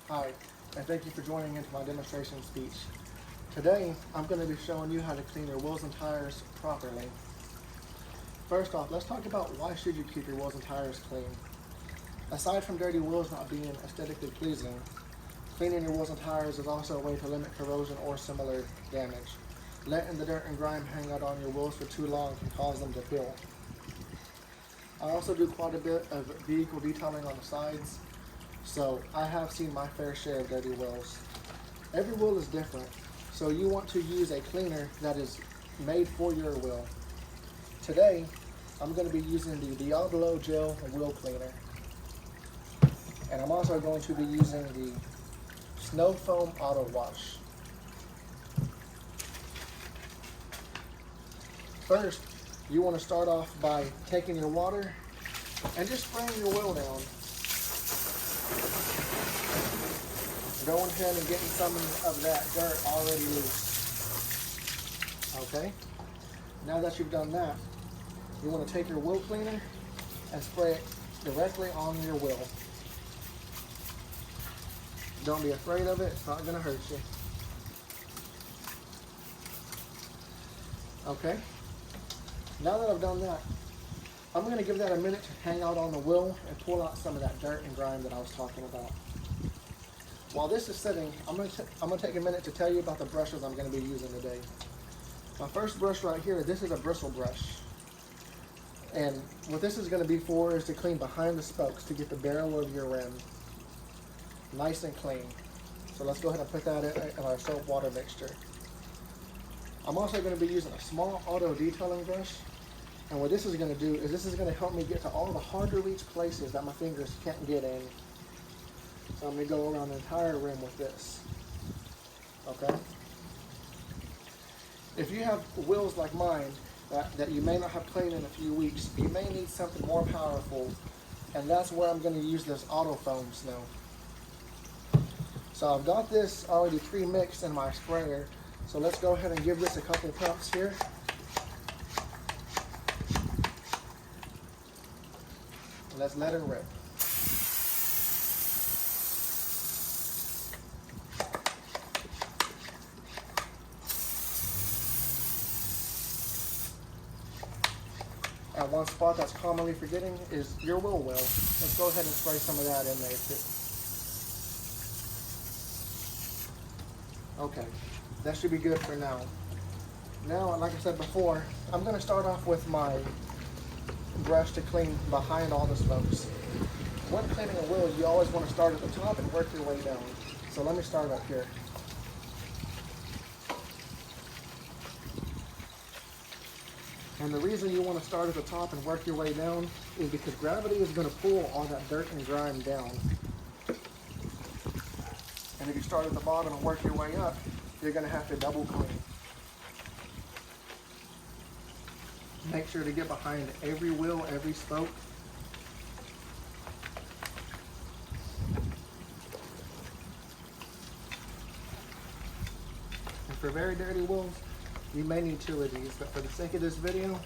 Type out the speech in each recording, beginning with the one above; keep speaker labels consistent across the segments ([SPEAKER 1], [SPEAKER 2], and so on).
[SPEAKER 1] Hi, and thank you for joining into my demonstration speech. Today, I'm going to be showing you how to clean your wheels and tires properly. First off, let's talk about why should you keep your wheels and tires clean. Aside from dirty wheels not being aesthetically pleasing, cleaning your wheels and tires is also a way to limit corrosion or similar damage. Letting the dirt and grime hang out on your wheels for too long can cause them to peel. I also do quite a bit of vehicle detailing on the sides, so I have seen my fair share of dirty wheels. Every wheel is different, so you want to use a cleaner that is made for your wheel. Today, I'm going to be using the Diablo Gel Wheel Cleaner. And I'm also going to be using the Snow Foam Auto Wash. First, you want to start off by taking your water and just spraying your wheel down. Going ahead and getting some of that dirt already loose. Okay? Now that you've done that, you want to take your wheel cleaner and spray it directly on your wheel. Don't be afraid of it, it's not going to hurt you. Okay? Now that I've done that, I'm going to give that a minute to hang out on the wheel and pull out some of that dirt and grime that I was talking about. While this is sitting, I'm going to take a minute to tell you about the brushes I'm going to be using today. My first brush right here, this is a bristle brush. And what this is going to be for is to clean behind the spokes to get the barrel of your rim nice and clean. So let's go ahead and put that in our soap water mixture. I'm also going to be using a small auto detailing brush. And what this is going to do is this is going to help me get to all the hard to reach places that my fingers can't get in. So I'm going to go around the entire rim with this. Okay? If you have wheels like mine that you may not have cleaned in a few weeks, you may need something more powerful, and that's where I'm going to use this Auto Foam Snow. So I've got this already pre-mixed in my sprayer, so let's go ahead and give this a couple pumps here. Let's let it rip. And one spot that's commonly forgetting is your wheel well. Let's go ahead and spray some of that in there too. Okay, that should be good for now. Now, like I said before, I'm going to start off with my brush to clean behind all the spokes. When cleaning a wheel, you always want to start at the top and work your way down. So let me start up here. And the reason you want to start at the top and work your way down is because gravity is going to pull all that dirt and grime down. And if you start at the bottom and work your way up, you're going to have to double clean. Make sure to get behind every wheel, every spoke. And for very dirty wheels, you may need two of these, but for the sake of this video,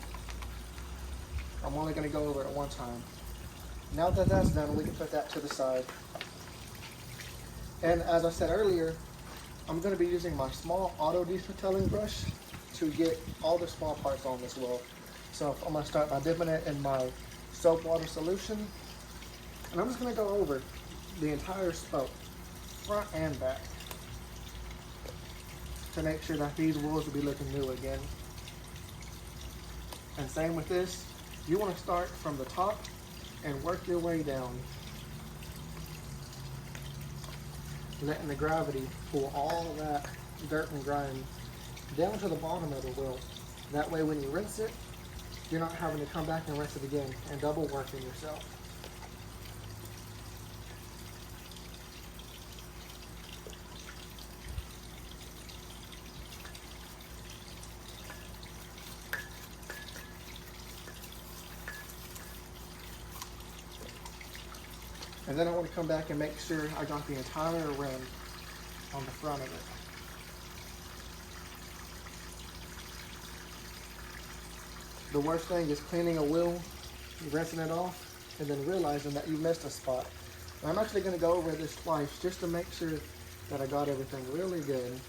[SPEAKER 1] I'm only going to go over it one time. Now that that's done, we can put that to the side. And as I said earlier, I'm going to be using my small auto detailing brush to get all the small parts on this wheel. So I'm going to start by dipping it in my soap water solution. And I'm just going to go over the entire spoke, front and back, to make sure that these wheels will be looking new again. And same with this, you want to start from the top and work your way down, letting the gravity pull all that dirt and grime down to the bottom of the wheel. That way when you rinse it, you're not having to come back and rinse it again and double working yourself. And then I want to come back and make sure I got the entire rim on the front of it. The worst thing is cleaning a wheel, rinsing it off, and then realizing that you missed a spot. And I'm actually going to go over this twice just to make sure that I got everything really good.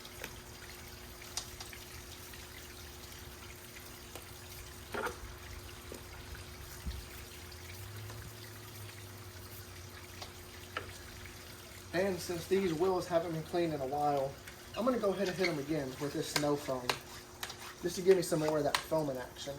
[SPEAKER 1] And since these wheels haven't been cleaned in a while, I'm going to go ahead and hit them again with this snow foam, just to give me some more of that foaming action.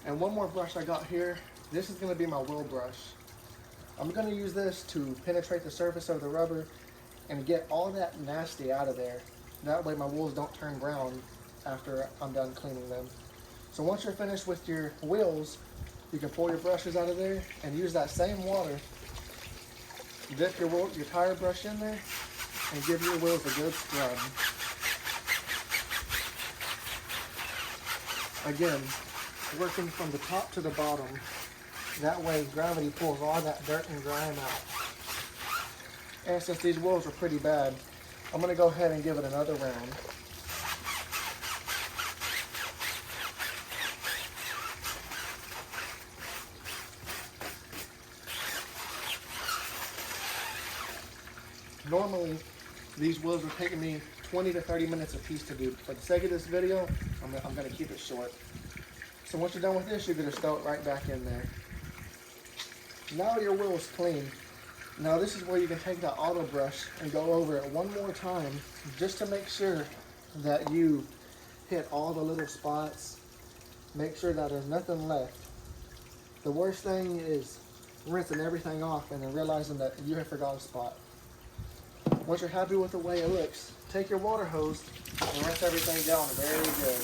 [SPEAKER 1] And one more brush I got here, this is going to be my wheel brush. I'm going to use this to penetrate the surface of the rubber and get all that nasty out of there. That way my wheels don't turn brown after I'm done cleaning them. So once you're finished with your wheels, you can pull your brushes out of there and use that same water. Dip your tire brush in there and give your wheels a good scrub. Again, working from the top to the bottom. That way gravity pulls all that dirt and grime out. And since these wheels are pretty bad, I'm going to go ahead and give it another round. Normally, these wheels are taking me 20 to 30 minutes a piece to do. For the sake of this video, I'm going to keep it short. So once you're done with this, you're going to stow it right back in there. Now your wheel is clean. Now this is where you can take that auto brush and go over it one more time just to make sure that you hit all the little spots. Make sure that there's nothing left. The worst thing is rinsing everything off and then realizing that you have forgot a spot. Once you're happy with the way it looks, take your water hose and rinse everything down very good.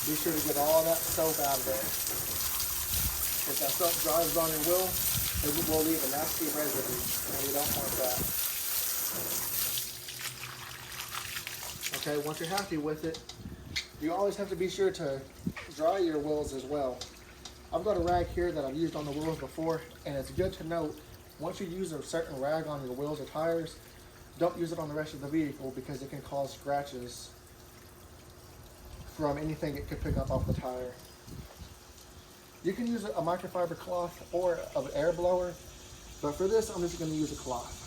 [SPEAKER 1] Be sure to get all that soap out of there. If that soap dries on your wheel, it will leave a nasty residue, and we don't want that. Okay, once you're happy with it, you always have to be sure to dry your wheels as well. I've got a rag here that I've used on the wheels before, and it's good to note, once you use a certain rag on your wheels or tires, don't use it on the rest of the vehicle because it can cause scratches from anything it could pick up off the tire. You can use a microfiber cloth or an air blower, but for this I'm just going to use a cloth.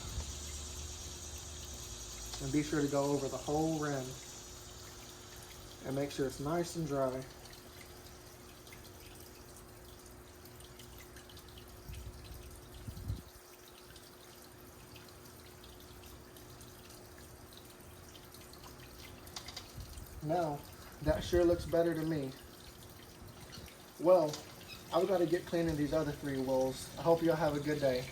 [SPEAKER 1] And be sure to go over the whole rim and make sure it's nice and dry. Now, that sure looks better to me. Well, I've got to get cleaning these other 3 wheels. I hope y'all have a good day.